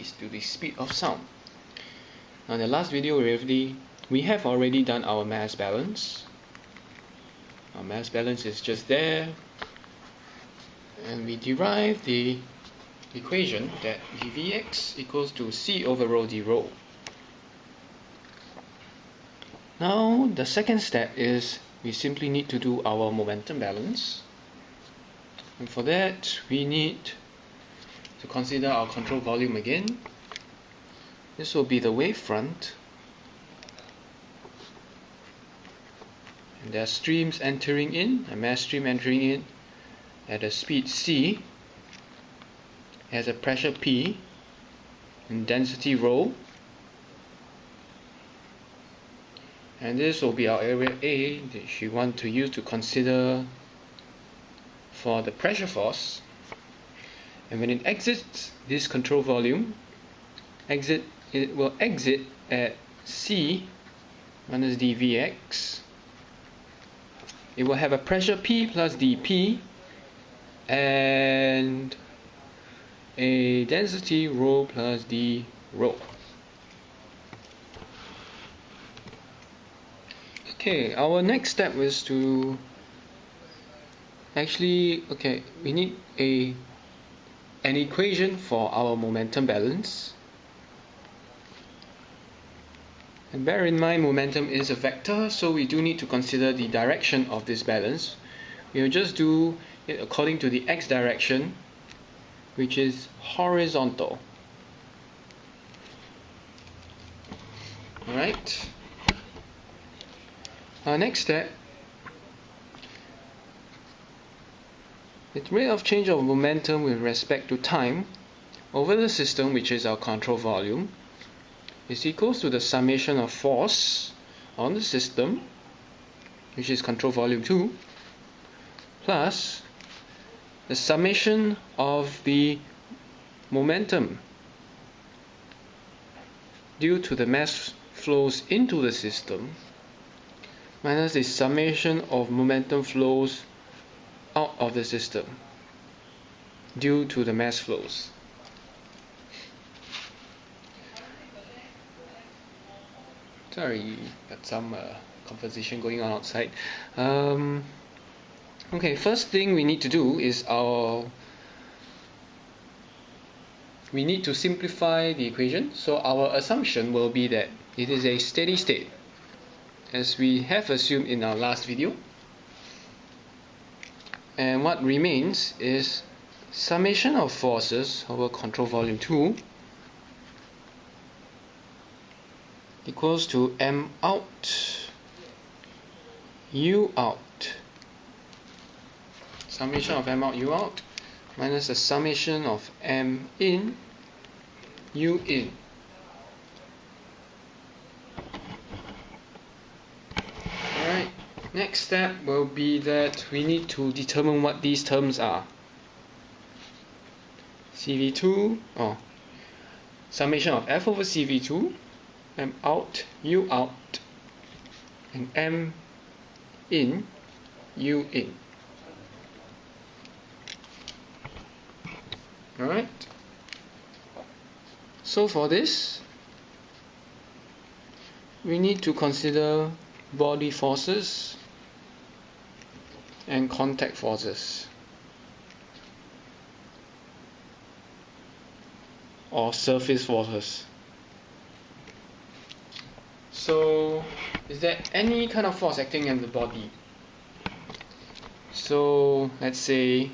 increase to the speed of sound. Now in the last video we have already done our mass balance. Our mass balance is just there, and we derive the equation that dvx equals to c over rho d rho. Now the second step is we simply need to do our momentum balance, and for that we need to consider our control volume again. This will be the wavefront, and there are streams entering in, a mass stream entering in at a speed c, has a pressure P and density rho, and this will be our area A that you want to use to consider for the pressure force. And when it exits this control volume, it will exit at C minus dvx. It will have a pressure P plus dP and a density rho plus d rho. Okay, our next step is to we need an equation for our momentum balance. And bear in mind, momentum is a vector, so we do need to consider the direction of this balance. We will just do it according to the x direction, which is horizontal. Alright. Our next step, the rate of change of momentum with respect to time over the system, which is our control volume, is equals to the summation of force on the system, which is control volume 2, plus the summation of the momentum due to the mass flows into the system, minus the summation of momentum flows out of the system due to the mass flows. Sorry, got some conversation going on outside. Okay, first thing we need to do is we need to simplify the equation. So our assumption will be that it is a steady state, as we have assumed in our last video. And what remains is summation of forces over control volume 2 equals to m out u out. Summation of m out u out minus the summation of m in u in. Alright, next step will be that we need to determine what these terms are. CV2, summation of f over CV2, m out, u out, and m in, u in. Alright, so for this, we need to consider body forces and contact forces, or surface forces. So, is there any kind of force acting in the body? So, let's say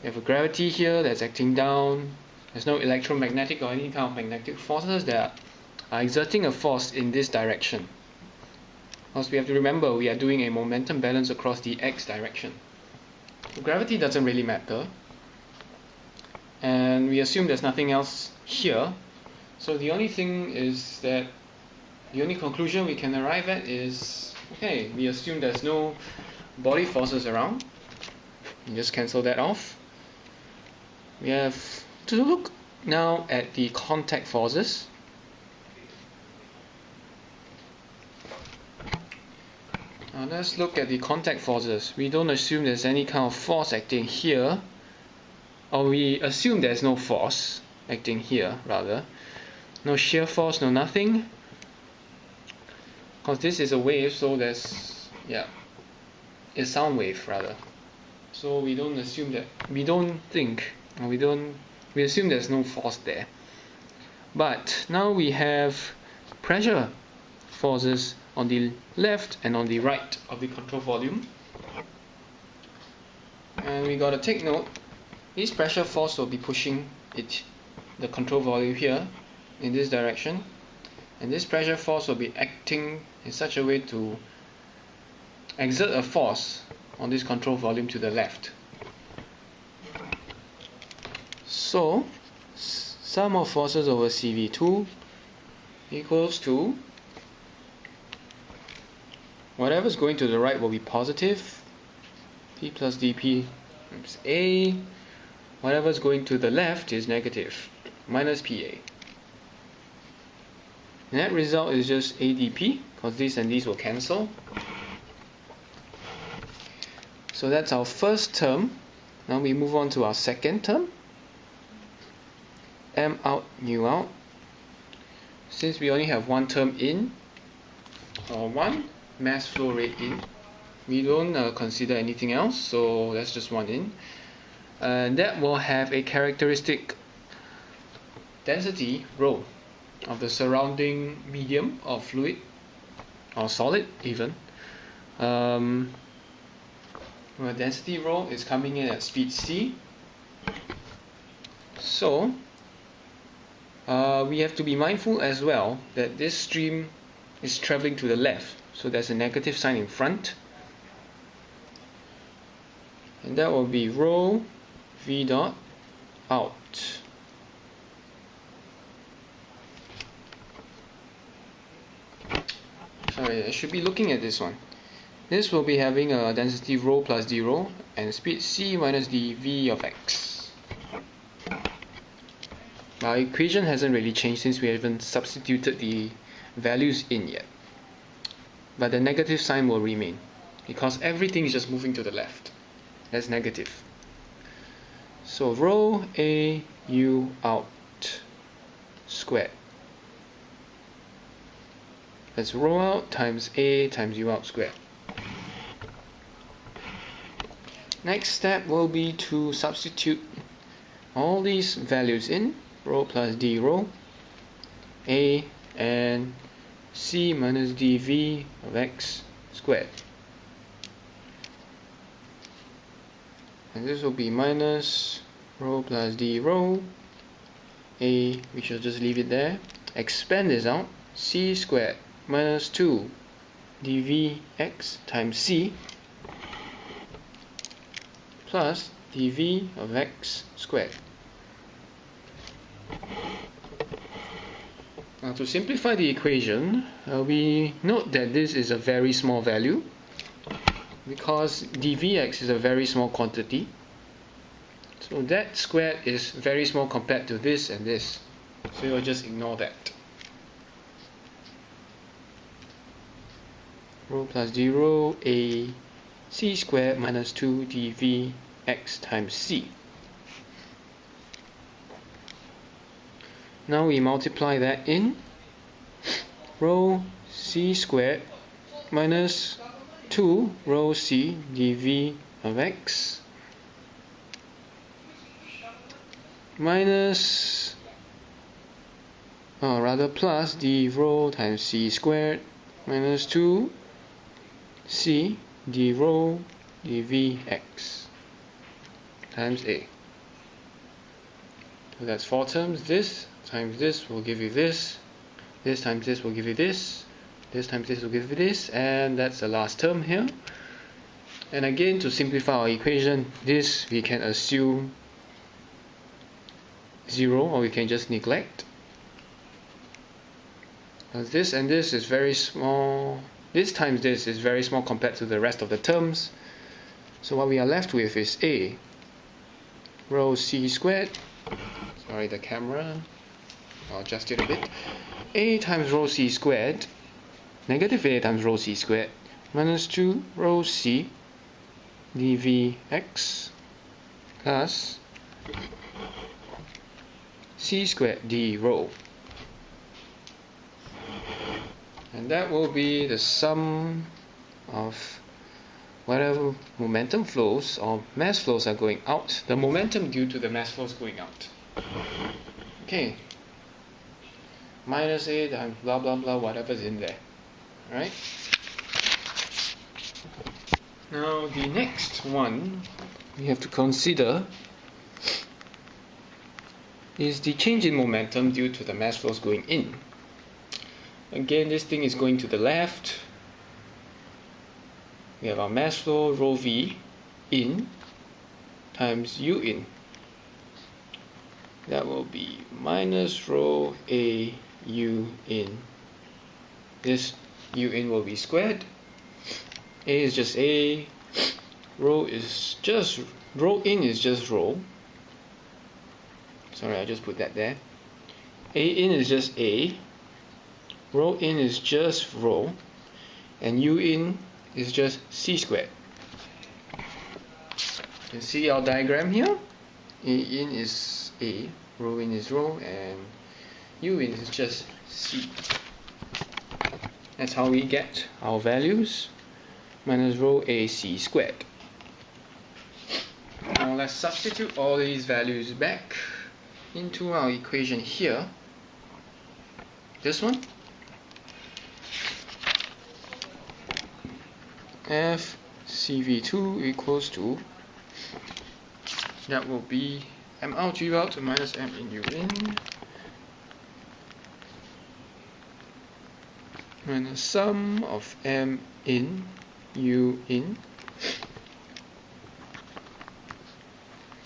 we have a gravity here that's acting down. There's no electromagnetic or any kind of magnetic forces that are exerting a force in this direction. Also, we have to remember we are doing a momentum balance across the x direction. So gravity doesn't really matter, and we assume there's nothing else here. So the only thing is that the only conclusion we can arrive at is, okay, we assume there's no body forces around. You just cancel that off. We have to look now at the contact forces. Now let's look at the contact forces. We don't assume there's any kind of force acting here, or we assume there's no force, acting here rather. No shear force, no nothing. Because this is a wave, so there's a sound wave rather. So we don't assume that, we assume there's no force there. But now we have pressure forces on the left and on the right of the control volume. And we gotta take note, this pressure force will be pushing the control volume here in this direction, and this pressure force will be acting in such a way to exert a force on this control volume to the left. So sum of forces over CV2 equals to whatever's going to the right will be positive, P plus dP times A. Whatever's going to the left is negative, minus PA. Net result is just AdP, because these and these will cancel. So that's our first term. Now we move on to our second term. M out, nu out. Since we only have one term in, or one mass flow rate in, we don't consider anything else, so that's just one in. And that will have a characteristic density rho of the surrounding medium of fluid or solid even. Well, density rho is coming in at speed c. So we have to be mindful as well that this stream is traveling to the left, so there's a negative sign in front, and that will be rho v dot out. Sorry, I should be looking at this one. This will be having a density rho plus d rho and speed c minus dv of x. Our equation hasn't really changed since we haven't substituted the values in yet, but the negative sign will remain because everything is just moving to the left. That's negative. So rho a u out squared. That's rho out times a times u out squared. Next step will be to substitute all these values in, rho plus d rho, a and c minus dv of x squared. And this will be minus rho plus d rho, a, we shall just leave it there, expand this out, c squared minus 2 dvx times c plus dv of x squared. Now to simplify the equation, we note that this is a very small value because dvx is a very small quantity. So that squared is very small compared to this and this. So you'll just ignore that. Rho plus d rho a c squared minus 2 dv x times c. Now we multiply that in rho c squared minus 2 rho c dv of x minus, plus d rho times c squared minus 2 c d rho dvx times a. So that's 4 terms. This times this will give you this, this times this will give you this, this times this will give you this, and that's the last term here. And again, to simplify our equation, this we can assume 0, or we can just neglect. Because this and this is very small, this times this is very small compared to the rest of the terms. So what we are left with is a rho c squared, sorry the camera, I'll adjust it a bit, a times rho c squared, negative a times rho c squared, minus 2 rho c dvx plus c squared d rho. And that will be the sum of whatever momentum flows or mass flows are going out, the momentum due to the mass flows going out. Okay. Minus a times blah blah blah, whatever's in there. Alright? Now the next one we have to consider is the change in momentum due to the mass flows going in. Again, this thing is going to the left. We have our mass flow rho v in times u in. That will be minus rho a u in. This u in will be squared. A is just a. Rho in is just rho. Sorry, I just put that there. A in is just a. Rho in is just rho. And u in is just c squared. You can see our diagram here. A in is a, rho in is rho, and u in is just c. That's how we get our values. Minus rho a c squared. Now let's substitute all these values back into our equation here. This one. F CV2 equals to, that will be m out g out minus m in u in minus sum of m in u in.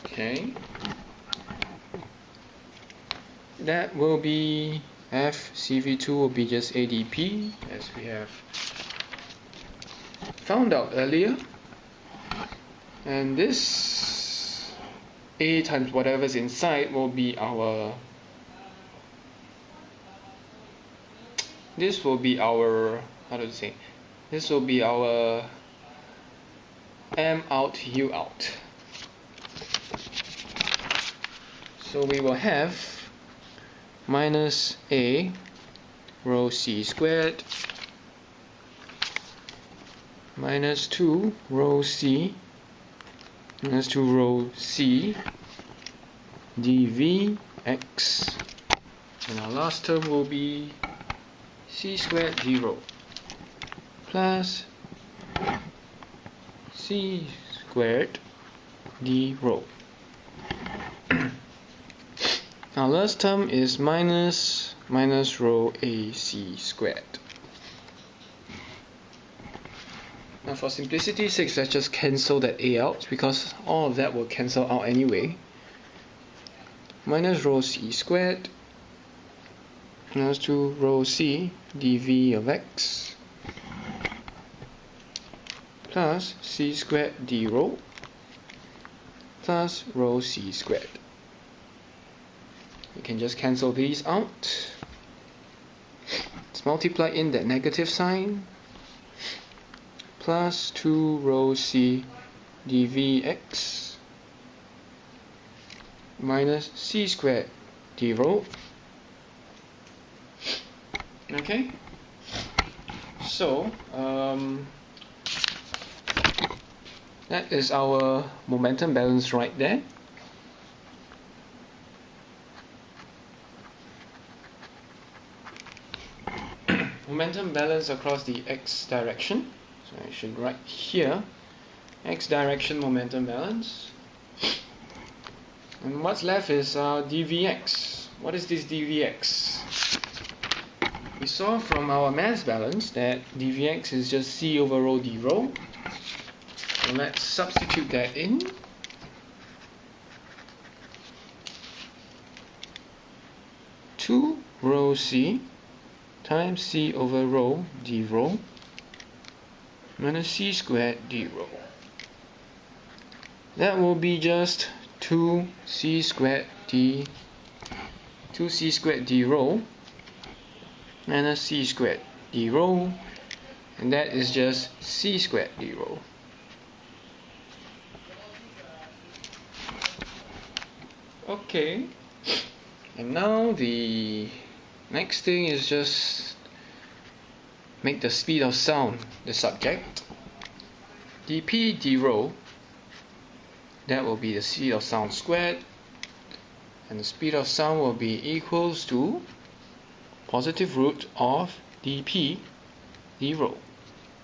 Okay, that will be F CV2 will be just AdP, as we have found out earlier, and this A times whatever's inside will be our, this will be our, how to say, this will be our m out u out. So we will have minus a rho c squared minus 2 rho c minus 2 rho c dv x, and our last term will be c squared d rho plus c squared d rho. Our last term is minus rho ac squared. Now for simplicity's sake, let's just cancel that a out, because all of that will cancel out anyway. Minus rho c squared minus 2 rho c dv of x plus c squared d rho plus rho c squared. We can just cancel these out. Let's multiply in that negative sign. Plus 2 rho c dvx minus c squared d rho. Okay, so that is our momentum balance right there. Momentum balance across the x direction. So I should write here x direction momentum balance. And what's left is dvx. What is this dvx? We saw from our mass balance that dvx is just c over rho d rho. So let's substitute that in. Two rho c times c over rho d rho minus c squared d rho. That will be just 2c squared d rho minus c squared d rho, and that is just c squared d rho. Okay, And now the next thing is just make the speed of sound the subject. dp d rho, that will be the speed of sound squared, and the speed of sound will be equals to positive root of dp d rho.